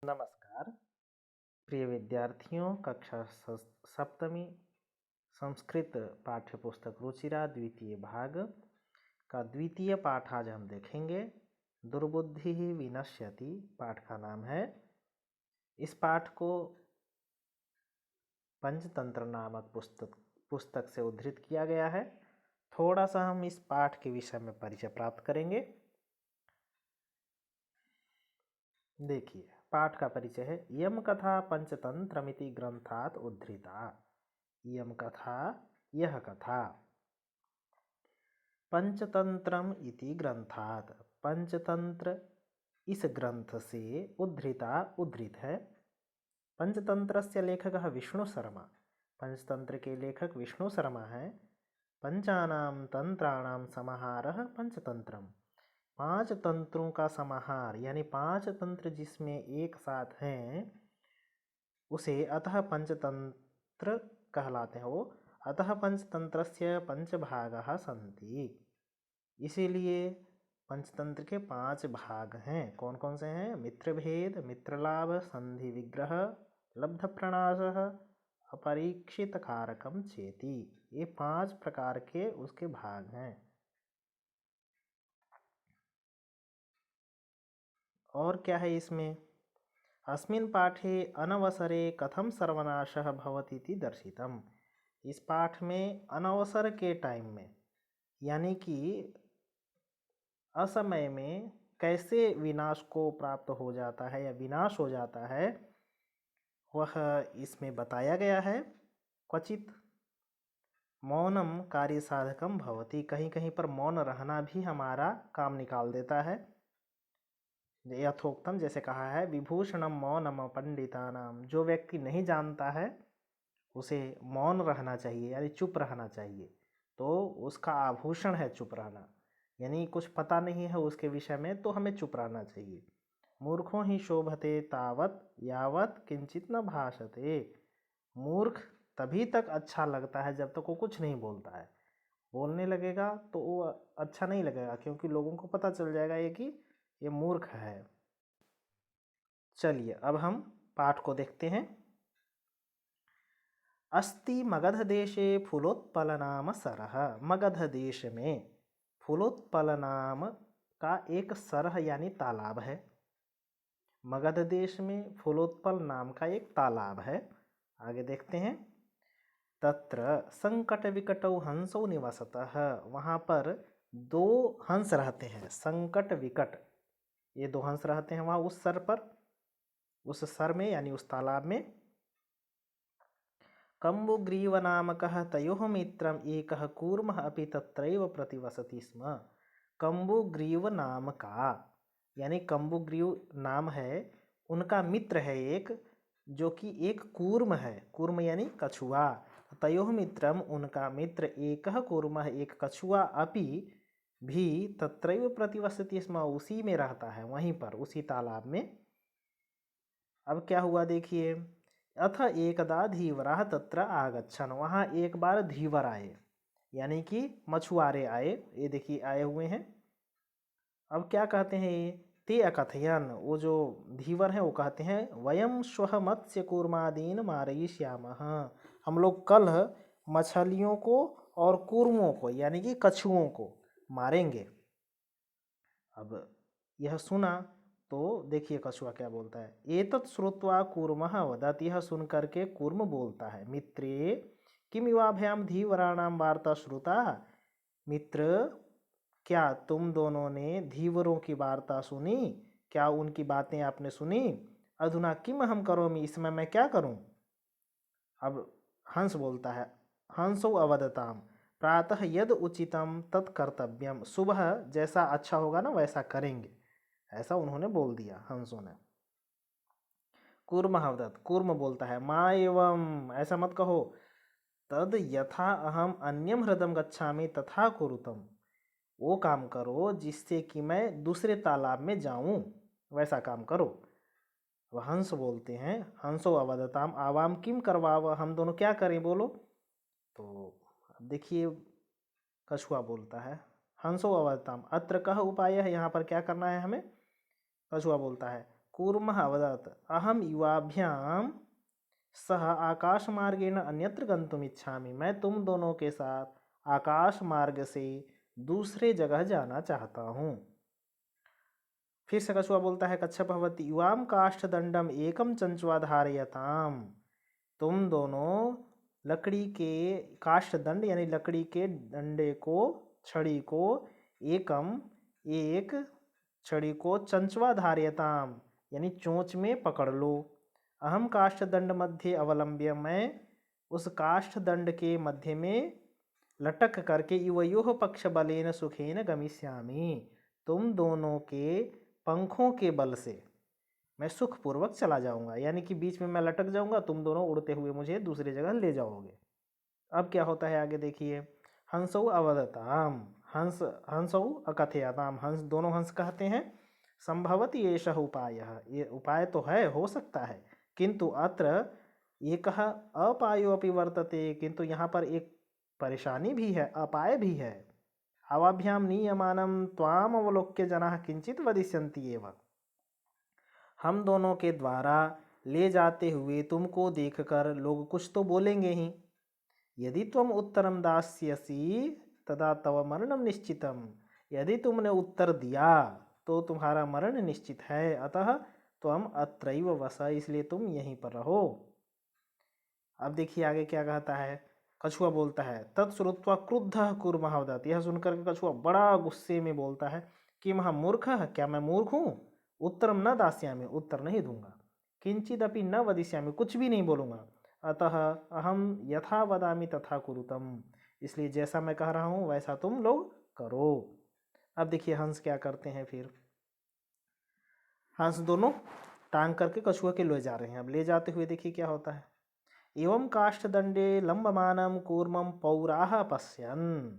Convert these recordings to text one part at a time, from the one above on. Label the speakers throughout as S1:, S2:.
S1: नमस्कार प्रिय विद्यार्थियों, कक्षा सप्तमी संस्कृत पाठ्यपुस्तक रुचिरा द्वितीय भाग का द्वितीय पाठ आज हम देखेंगे। दुर्बुद्धि विनश्यति पाठ का नाम है। इस पाठ को पंचतंत्र नामक पुस्तक से उद्धृत किया गया है। थोड़ा सा हम इस पाठ के विषय में परिचय प्राप्त करेंगे। देखिए, पाठ का परिचय है। इयं कथा पंचतंत्रमिति ग्रंथात उद्धृता। इयं कथा, यह कथा, पंचतंत्रम इति ग्रंथात, पंचतंत्र इस ग्रंथ से उद्धृता उद्धृत है। पंचतंत्रस्य लेखकः विष्णु शर्मा, पंचतंत्र के लेखक विष्णु शर्मा है। पंचानां तंत्राणां समाहारः पंचतंत्रम, 5 तंत्रों का समाहार यानी 5 तंत्र जिसमें एक साथ हैं उसे अतः पंचतंत्र कहलाते हैं। वो अतः पंचतंत्रस्य पंचभागाः सन्ति, इसीलिए पंचतंत्र के 5 भाग हैं। कौन कौन से हैं? मित्रभेद, मित्रलाभ, संधि विग्रह, लब्ध प्रणाशः, अपरीक्षित कारकम चेति। ये 5 प्रकार के उसके भाग हैं। और क्या है इसमें? अस्मिन् पाठे अनवसरे कथम सर्वनाशः भवति इति दर्शितम्। इस पाठ में अनवसर के टाइम में यानी कि असमय में कैसे विनाश को प्राप्त हो जाता है या विनाश हो जाता है वह इसमें बताया गया है। क्वचित मौनम कार्य साधकम भवति, कहीं कहीं पर मौन रहना भी हमारा काम निकाल देता है। यथोक्तम, जैसे कहा है, विभूषणम मौनम पंडितानाम, जो व्यक्ति नहीं जानता है उसे मौन रहना चाहिए यानी चुप रहना चाहिए। तो उसका आभूषण है चुप रहना, यानी कुछ पता नहीं है उसके विषय में तो हमें चुप रहना चाहिए। मूर्खों ही शोभते तावत यावत किंचित न भाषते, मूर्ख तभी तक अच्छा लगता है जब तक वो कुछ नहीं बोलता है। बोलने लगेगा तो वो अच्छा नहीं लगेगा, क्योंकि लोगों को पता चल जाएगा ये कि ये मूर्ख है। चलिए अब हम पाठ को देखते हैं। अस्ति मगध देशे फूलोत्पल नाम सरह, मगध देश में फूलोत्पल नाम का एक सरह यानी तालाब है। मगध देश में फूलोत्पल नाम का एक तालाब है। आगे देखते हैं। तत्र संकट विकटौ हंसौ निवसतः, वहाँ पर 2 हंस रहते हैं। संकट विकट, ये 2 हंस रहते हैं वहाँ उस सर पर, उस सर में यानी उस तालाब में। कम्बुग्रीव नामकः तयोः मित्रम् एकः कूर्मः अपि तत्रैव प्रतिवसति स्म। कम्बुग्रीव नाम का यानी कम्बुग्रीव नाम है, उनका मित्र है एक, जो कि एक कूर्म है। कूर्म यानी कछुआ। तयोः मित्रम, उनका मित्र, एकः कूर्मः एक कछुआ, अपि भी तत्रैव प्रतिवसति स्म, उसी में रहता है, वहीं पर उसी तालाब में। अब क्या हुआ देखिए। अथ एकदा धीवराः तत्र आगच्छन्, वहाँ एक बार धीवर आए यानी कि मछुआरे आए। ये देखिए आए हुए हैं। अब क्या कहते हैं ये? ते अकथयन, वो जो धीवर हैं वो कहते हैं, वयम श्वः मत्स्य कूर्मादीन मारयिष्यामः, हम लोग कल मछलियों को और कूर्मों को यानी कि कछुओं को मारेंगे। अब यह सुना तो देखिए कछुआ क्या बोलता है। एतत् श्रुत्वा कूर्मः वदति, यह सुन करके कूर्म बोलता है, मित्रे किम युवाभ्याम धीवराणाम वार्ता श्रुता, मित्र क्या तुम दोनों ने धीवरों की वार्ता सुनी? क्या उनकी बातें आपने सुनी? अधुना किम हम करोमि, इसमें मैं क्या करूं? अब हंस बोलता है, हंसो अवदताम प्रातः यद उचितम तत्कर्तव्यम, सुबह जैसा अच्छा होगा ना वैसा करेंगे, ऐसा उन्होंने बोल दिया हंसों ने। कूर्म अवदत, कूर्म बोलता है, माँ एवं, ऐसा मत कहो, तद यथा अहम अन्यम हृदम गच्छामि तथा कुरुतम, वो काम करो जिससे कि मैं दूसरे तालाब में जाऊं, वैसा काम करो। वह हंस बोलते हैं, हंसो अवदताम आवाम किम करवाव, हम दोनों क्या करें बोलो। तो अब देखिए कछुआ बोलता है, हंसो अवदताम अत्र कह उपाय है, यहाँ पर क्या करना है हमें? कछुआ बोलता है, कूर्मः अवदत् अहं युवाभ्यां सह आकाशमार्गेण अन्यत्र गंतुम इच्छामि। मैं तुम दोनों के साथ आकाश मार्ग से दूसरे जगह जाना चाहता हूँ। फिर से कछुआ बोलता है कच्छप भवति युवाम काष्ठदंडम एकम चंचुआ धारयताम। तुम दोनों लकड़ी के काष्ठदंड यानी लकड़ी के डंडे को, छड़ी को, एक छड़ी को चंचवा धारयताम यानी चोंच में पकड़ लो। अहम काष्ठदंड मध्य अवलंब्य मैं उस काष्ठदंड के मध्य में लटक करके युवयोः पक्ष बलेन सुखेन गमिष्यामि। तुम दोनों के पंखों के बल से मैं सुखपूर्वक चला जाऊंगा, यानी कि बीच में मैं लटक जाऊंगा, तुम दोनों उड़ते हुए मुझे दूसरी जगह ले जाओगे। अब क्या होता है आगे देखिए। हंसौ अवदताम, हंसौ अकथयताम, हंस दोनों हंस कहते हैं संभवति एषः उपायः, ये उपाय तो है, हो सकता है, किंतु अत्र एकः अपायो अपि वर्तते, किंतु यहाँ पर एक परेशानी भी है, अपाय भी है। आवाभ्याम नीयमानं त्वाम अवलोक्य जनाः किंचित वदिष्यन्ति एव। हम दोनों के द्वारा ले जाते हुए तुमको देखकर लोग कुछ तो बोलेंगे ही। यदि त्वम उत्तरम दास्यसि तदा तव मरणम निश्चितम, यदि तुमने उत्तर दिया तो तुम्हारा मरण निश्चित है, अतः त्वम अत्रैव वस, इसलिए तुम यहीं पर रहो। अब देखिए आगे क्या कहता है। कछुआ बोलता है तत्श्रुत्वा क्रुद्धः कूर्मः वदत्, यह सुनकर के कछुआ बड़ा गुस्से में बोलता है कि महा मूर्खः, क्या मैं मूर्ख हूँ, उत्तरम न दास्यामि, उत्तर नहीं दूंगा, किंचिदपि न वदिष्यामि, कुछ भी नहीं बोलूँगा, अतः अहम यथा वदामि तथा कुरुतम, इसलिए जैसा मैं कह रहा हूँ वैसा तुम लोग करो। अब देखिए हंस क्या करते हैं। फिर हंस दोनों टांग करके कछुआ के ले जा रहे हैं। अब ले जाते हुए देखिए क्या होता है। एवं काष्ठदंडे लंबमानम कूर्मम पौराह पश्यन्,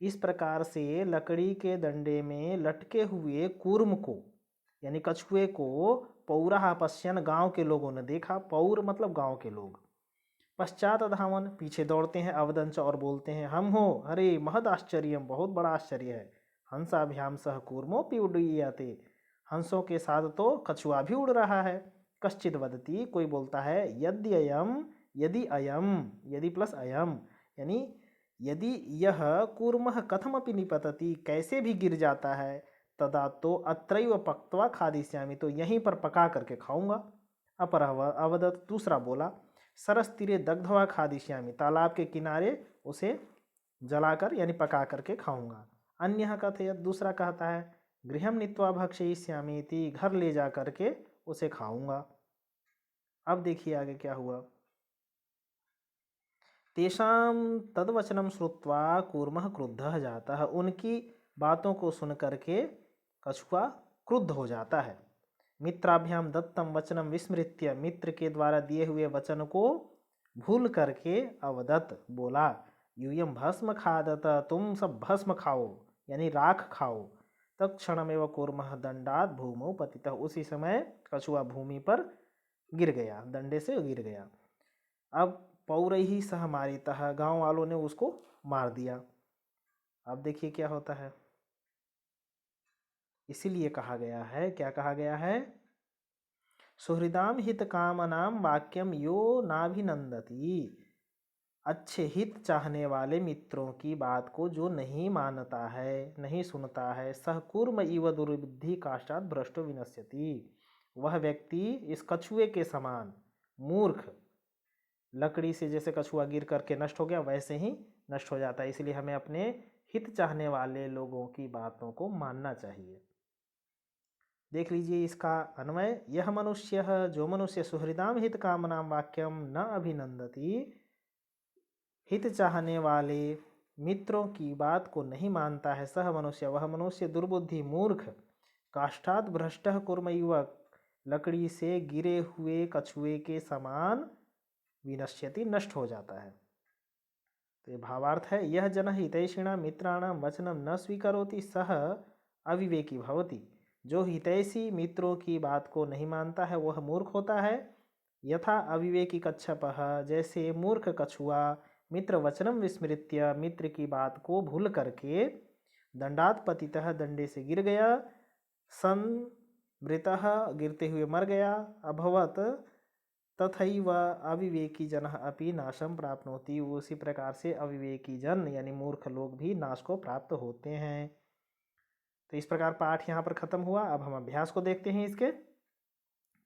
S1: इस प्रकार से लकड़ी के दंडे में लटके हुए कूर्म को यानी कछुए को पौराह पश्यन्, गांव के लोगों ने देखा, पौर मतलब गांव के लोग, पश्चात धावन पीछे दौड़ते हैं, अवदंच और बोलते हैं हम हो, अरे महद आश्चर्य, बहुत बड़ा आश्चर्य है, हंसाभ्याम सह कूर्मोऽपि उड्डीयते, हंसों के साथ तो कछुआ भी उड़ रहा है। कश्चित वदति, कोई बोलता है यद्ययम, यदि अयम, यदि प्लस अयम यानी यदि यह कूर्मः कथमपि निपतति, कैसे भी गिर जाता है, तदा तो अत्रैव पक्त्वा खादिष्यामि, तो यहीं पर पका करके खाऊंगा। अपरः अवदत्, दूसरा बोला सरस तीरे दग्ध्वा खादिष्यामि, तालाब के किनारे उसे जलाकर यानी पका करके खाऊंगा। अन्यः कथयत्, दूसरा कहता है गृहं नीत्वा भक्षयिष्यामि इति, घर ले जा करके उसे खाऊंगा। अब देखिए आगे क्या हुआ। तेषां तद्वचनं श्रुत्वा कूर्मः क्रुद्धः जातः, उनकी बातों को सुन करके कछुआ क्रुद्ध हो जाता है। मित्राभ्याम दत्तम वचनम विस्मृत्य, मित्र के द्वारा दिए हुए वचन को भूल करके अवदत् बोला यूयम भस्म खादत, तुम सब भस्म खाओ यानी राख खाओ। तत्क्षणमेव कूर्मः दंडात भूमौ पतितः, उसी समय कछुआ भूमि पर गिर गया, डंडे से गिर गया। अब पौरैः सह मारितः, गांव वालों ने उसको मार दिया। अब देखिए क्या होता है। इसीलिए कहा गया है, क्या कहा गया है, सुहृदाम हित कामनाम वाक्यम यो नाभिनंदति, अच्छे हित चाहने वाले मित्रों की बात को जो नहीं मानता है, नहीं सुनता है, सह कूर्म इव दुर्बुद्धि काष्ठात् भ्रष्टो विनश्यति, वह व्यक्ति इस कछुए के समान मूर्ख, लकड़ी से जैसे कछुआ गिर करके नष्ट हो गया वैसे ही नष्ट हो जाता है। इसलिए हमें अपने हित चाहने वाले लोगों की बातों को मानना चाहिए। देख लीजिए इसका अन्वय, यह मनुष्य, जो मनुष्य सुहृदाम हित कामनाम वाक्यम न अभिनंदति, हित चाहने वाले मित्रों की बात को नहीं मानता है, सह मनुष्य, वह मनुष्य दुर्बुद्धि मूर्ख, काष्ठात् भ्रष्टः कुर्म युवक, लकड़ी से गिरे हुए कछुए के समान विनश्यति नष्ट हो जाता है। तो ये भावार्थ है, यह जन हितैषिणां मित्राणां वचनं न स्वीकरोति सह अविवेकी भवति, जो हितैषी मित्रों की बात को नहीं मानता है वह मूर्ख होता है। यथा अविवेकी कच्छपः, जैसे मूर्ख कछुआ मित्र वचनम विस्मृत्य, मित्र की बात को भूल करके दंडात पतितः, डंडे से गिर गया, सन मृतः गिरते हुए मर गया, अभवत तथैव अविवेकी जनः अपि नाशम प्राप्नोति, उसी प्रकार से अविवेकी जन यानी मूर्ख लोग भी नाश को प्राप्त होते हैं। तो इस प्रकार पाठ यहाँ पर खत्म हुआ। अब हम अभ्यास को देखते हैं इसके।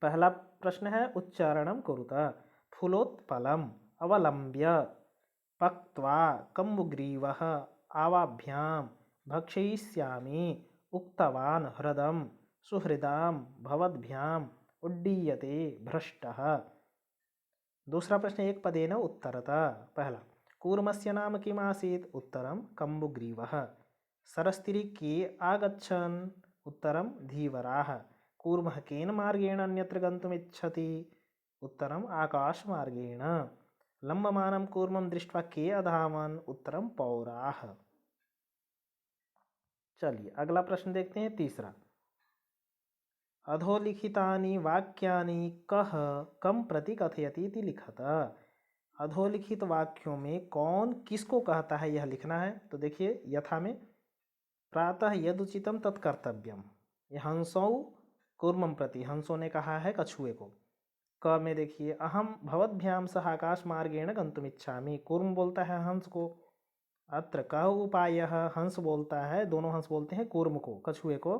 S1: पहला प्रश्न है उच्चारणम कुरुत। फूलोत्पलम अवलंब्य पक्त्वा कम्बुग्रीवः आवाभ्याम भक्षयिष्यामि उक्तवान् हृदम सुहृदाम भवद्भ्याम उड्डीयते भ्रष्टः। दूसरा प्रश्न एक पदेन उत्तरत। पहला कूर्मस्य नाम किम् आसीत्? उत्तरम कम्बुग्रीवः। सरस्तिरि के आगच्छन्? उत्तरम धीवराः। कूर्मः केन मार्गेण अन्यत्र गन्तुमिच्छति? उत्तरम आकाशमार्गेण। लम्बमानं कूर्मं दृष्ट्वा के अधावन्? उत्तरम पौराः। चलिए अगला प्रश्न देखते हैं, तीसरा। अधोलिखितानि वाक्यानि कः कम प्रति कथयति इति लिखत। अधोलिखित वाक्यों में कौन किसको कहता है यह लिखना है। तो देखिए यथा में प्रातः यदुचितम तत्कर्तव्यम, यह हंसौ कूर्मं प्रति, हंसों ने कहा है कछुए को। क में देखिए अहम भवद्भ्याम सह आकाश मार्गेण गंतुमिच्छामि, कूर्म बोलता है हंस को। अत्र कः उपायः, हंस बोलता है, दोनों हंस बोलते हैं कूर्म को, कछुए को।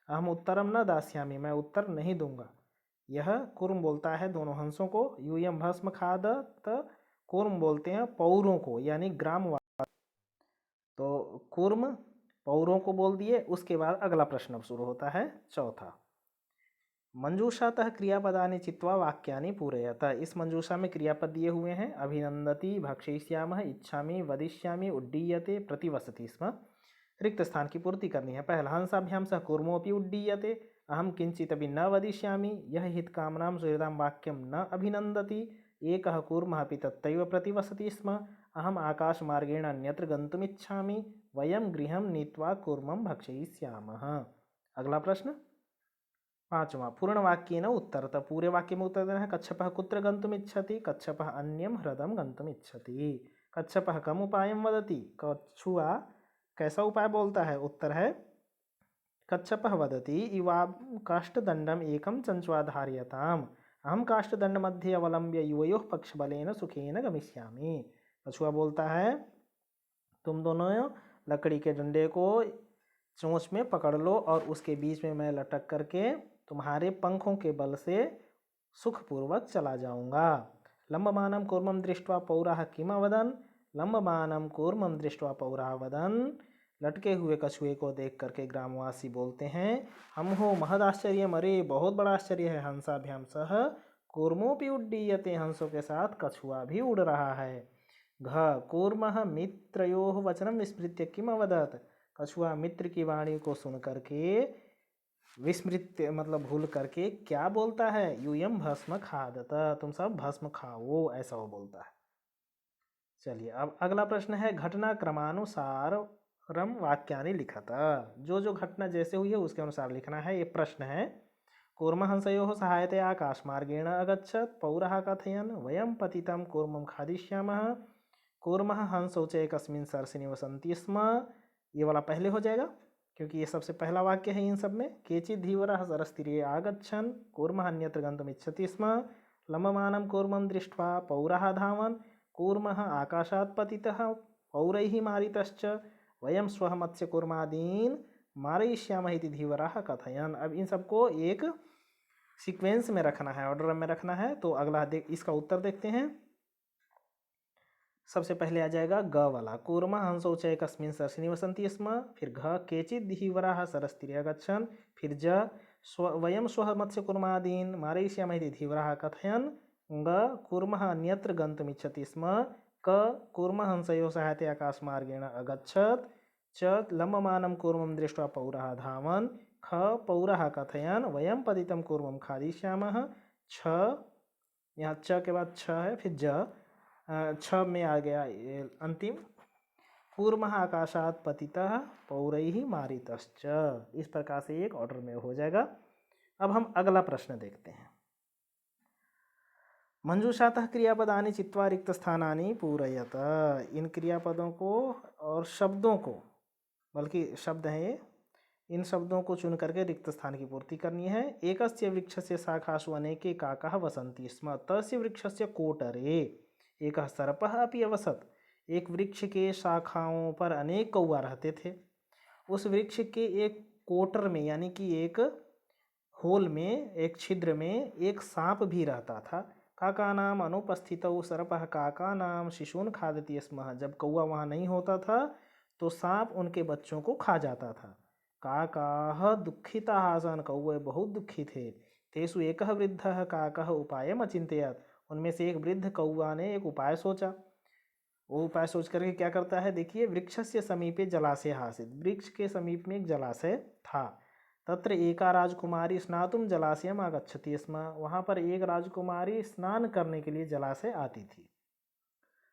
S1: अहम उत्तरम न दास्यामि, मैं उत्तर नहीं दूंगा। यह कूर्म बोलता है दोनों हंसों को। यूयम भस्म खादत, कूर्म बोलते हैं पौरों को यानी ग्रामवासी। तो कूर्म पौरों को बोल दिए। उसके बाद अगला प्रश्न अब शुरू होता है, चौथा। मंजूषातः क्रियापदानि चित्वा वाक्यानि पूरयत। इस मंजूषा में क्रियापद दिए हुए हैं। अभिनंदति, भक्षयिष्यामः, इच्छामि, वदिष्यामि, उड्डीयते, प्रतिवसति स्म। रिक्त स्थान की पूर्ति करनी है। पहला हंसाभ्याम सह कूर्मोऽपि उड्डीयते, अहम किंचिदपि न वदिष्यामि, यह हितकामनां सुहृदां वाक्यं न अभिनन्दति, एकः कूर्मः अपि तत्रैव प्रतिवसति स्म, अहम आकाशमार्गेण अन्यत्र गन्तुमिच्छामि, वयं गृहं नीत्वा कूर्मं भक्षयिष्यामः। अगला प्रश्न पांचवा। पूर्ण वाक्येन उत्तरत। पूरे वाक्य में उत्तर देना है। कच्छपः कुत्र गन्तुमिच्छति? कच्छपः अन्यं ह्रदं गन्तुमिच्छति। कच्छपः कम उपायं वदति? कछुआ कैसा उपाय बोलता है? उत्तर है कच्छपः वदति इवां काष्ठदण्डम् एकं चञ्च्वा धारयताम्, अहं काष्ठदण्ड मध्ये अवलम्ब्य युवयोः पक्षबलेन सुखेन गमिष्यामि। कछुआ बोलता है तुम दोनों लकड़ी के डंडे को चोंच में पकड़ लो और उसके बीच में मैं लटक करके तुम्हारे पंखों के बल से सुखपूर्वक चला जाऊंगा। लंबमानं कूर्मं दृष्ट्वा पौराः किम अवदन्? लंबमानं कूर्मं दृष्ट्वा पौराः वदन्, लटके हुए कछुए को देख करके ग्रामवासी बोलते हैं हम हो महदाश्चर्यम्, अरे बहुत बड़ा आश्चर्य है। हंसाभ्याम सह कूर्मोऽपि उड्डीयते, हंसों के साथ कछुआ भी उड़ रहा है। घ कूर्मः मित्रयोः वचनं विस्मृत्य किम अवदत्? कछुआ मित्र की वाणी को सुन करके विस्मृत मतलब भूल करके क्या बोलता है? यूयम भस्म खादत, तुम सब भस्म खाओ, ऐसा वो बोलता है। चलिए अब अगला प्रश्न है घटना क्रमानुसार रम वाक्यानि लिखत। जो जो घटना जैसे हुई है उसके अनुसार लिखना है। ये प्रश्न है कूर्मः हंसयोः सहायतया आकाशमार्गेण अगच्छत्, पौरः कथयन् वयं पतितं कूर्मं खादिष्यामः, कूर्मः हंसौ च एकस्मिन् सरसि निवसन्ति स्म। ये वाला पहले हो जाएगा क्योंकि ये सबसे पहला वाक्य है इन सब में। केचित् धीवरः सरस्तीरे आगच्छन्, कूर्मः अन्यत्र गन्तुमिच्छति स्म, लम्बमानं कूर्मं दृष्ट्वा पौरः धावन्, कूर्मः आकाशात् पतितः पौरैः मारितश्च, वयं श्वः मत्स्यकूर्मादीन् मारयिष्यामः इति धीवराः कथयन्। अब इन सबको एक सीक्वेंस में रखना है, ऑर्डर में रखना है। तो अगला इसका उत्तर देखते हैं। सबसे पहले आ जाएगा ग वाला, कूर्मः हंसौ च एकस्मिन् सरसि निवसन्ति स्म। फिर घ केचित् धीवराः सरस्तीरे आगच्छन्। फिर ज वयं श्वः मत्स्यकूर्मादीन् मारयिष्यामः इति धीवराः कथयन्। ग कूर्मः अन्यत्र गन्तुमिच्छति स्म। क कूर्मः हंसयोः सहायतया आकाशमार्गेण अगच्छत्। च लम्बमानं कूर्मं दृष्ट्वा पौरः धावन्। ख पौरः कथयन् वयं पतितं कूर्मं खादिष्यामः। छ, यहाँ च के बाद छ है। फिर ज छ में आ गया अंतिम, कूर्मः आकाशात् पतितः पौरैः मारितश्च। इस प्रकार से एक ऑर्डर में हो जाएगा। अब हम अगला प्रश्न देखते हैं। मंजूषातः क्रियापदानि चित्वा रिक्त स्थानानि पूरयत। इन क्रियापदों को और शब्दों को, बल्कि शब्द हैं ये, इन शब्दों को चुन करके रिक्त स्थान की पूर्ति करनी है। एकस्य वृक्षस्य शाखासु अनेके काकाः वसन्ति स्म तस्य वृक्षस्य कोटरे एकः सर्पः अपि अवसत्। एक वृक्ष के शाखाओं पर अनेक कौआ रहते थे। उस वृक्ष के एक कोटर में यानी कि एक होल में, एक छिद्र में एक सांप भी रहता था। काकानाम अनुपस्थितौ सर्पः काकानाम शिशून् खादति स्म। जब कौआ वहाँ नहीं होता था तो सांप उनके बच्चों को खा जाता था। काकाः दुःखिताः आसन्, कौवे बहुत दुखी थे। तेषु एकः वृद्धः काकः उपायम् अचिन्तयत्, उनमें से एक वृद्ध कौआ ने एक उपाय सोचा। वो उपाय सोच करके क्या करता है, देखिए, वृक्षस्य समीपे जलाशय आसीत्, वृक्ष के समीप में एक जलाशय था। तत्र एका राजकुमारी स्नातुं जलाशयम् आगच्छति स्म, वहाँ पर एक राजकुमारी स्नान करने के लिए जलाशय आती थी।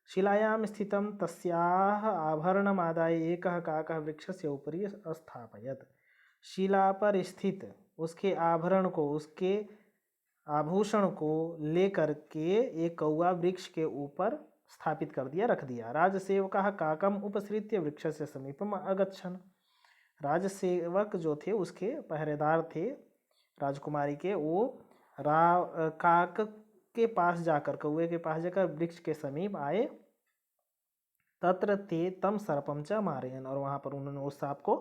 S1: शिलायां स्थितं तस्याः आभरणमादाय एकः काकः वृक्षस्य उपरि अस्थापयत्। शिला पर स्थित उसके आभरण को, उसके आभूषण को लेकर के एक कौआ वृक्ष के ऊपर स्थापित कर दिया, रख दिया। राजसेवकः काकम उपसृत्य वृक्षस्य समीपम अगच्छन्। राजसेवक जो थे, उसके पहरेदार थे राजकुमारी के, वो काक के पास जाकर, कौए के पास जाकर वृक्ष के समीप आए। तत्र ते तम सर्पम च मारयन्, और वहाँ पर उन्होंने उस सांप को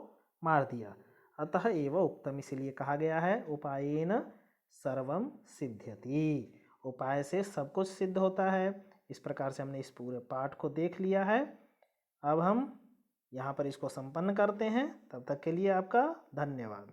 S1: मार दिया। अतः एव उक्तम, इसीलिए कहा गया है उपायेन सर्वम सिद्ध्यति, उपाय से सब कुछ सिद्ध होता है। इस प्रकार से हमने इस पूरे पाठ को देख लिया है। अब हम यहाँ पर इसको संपन्न करते हैं। तब तक के लिए आपका धन्यवाद।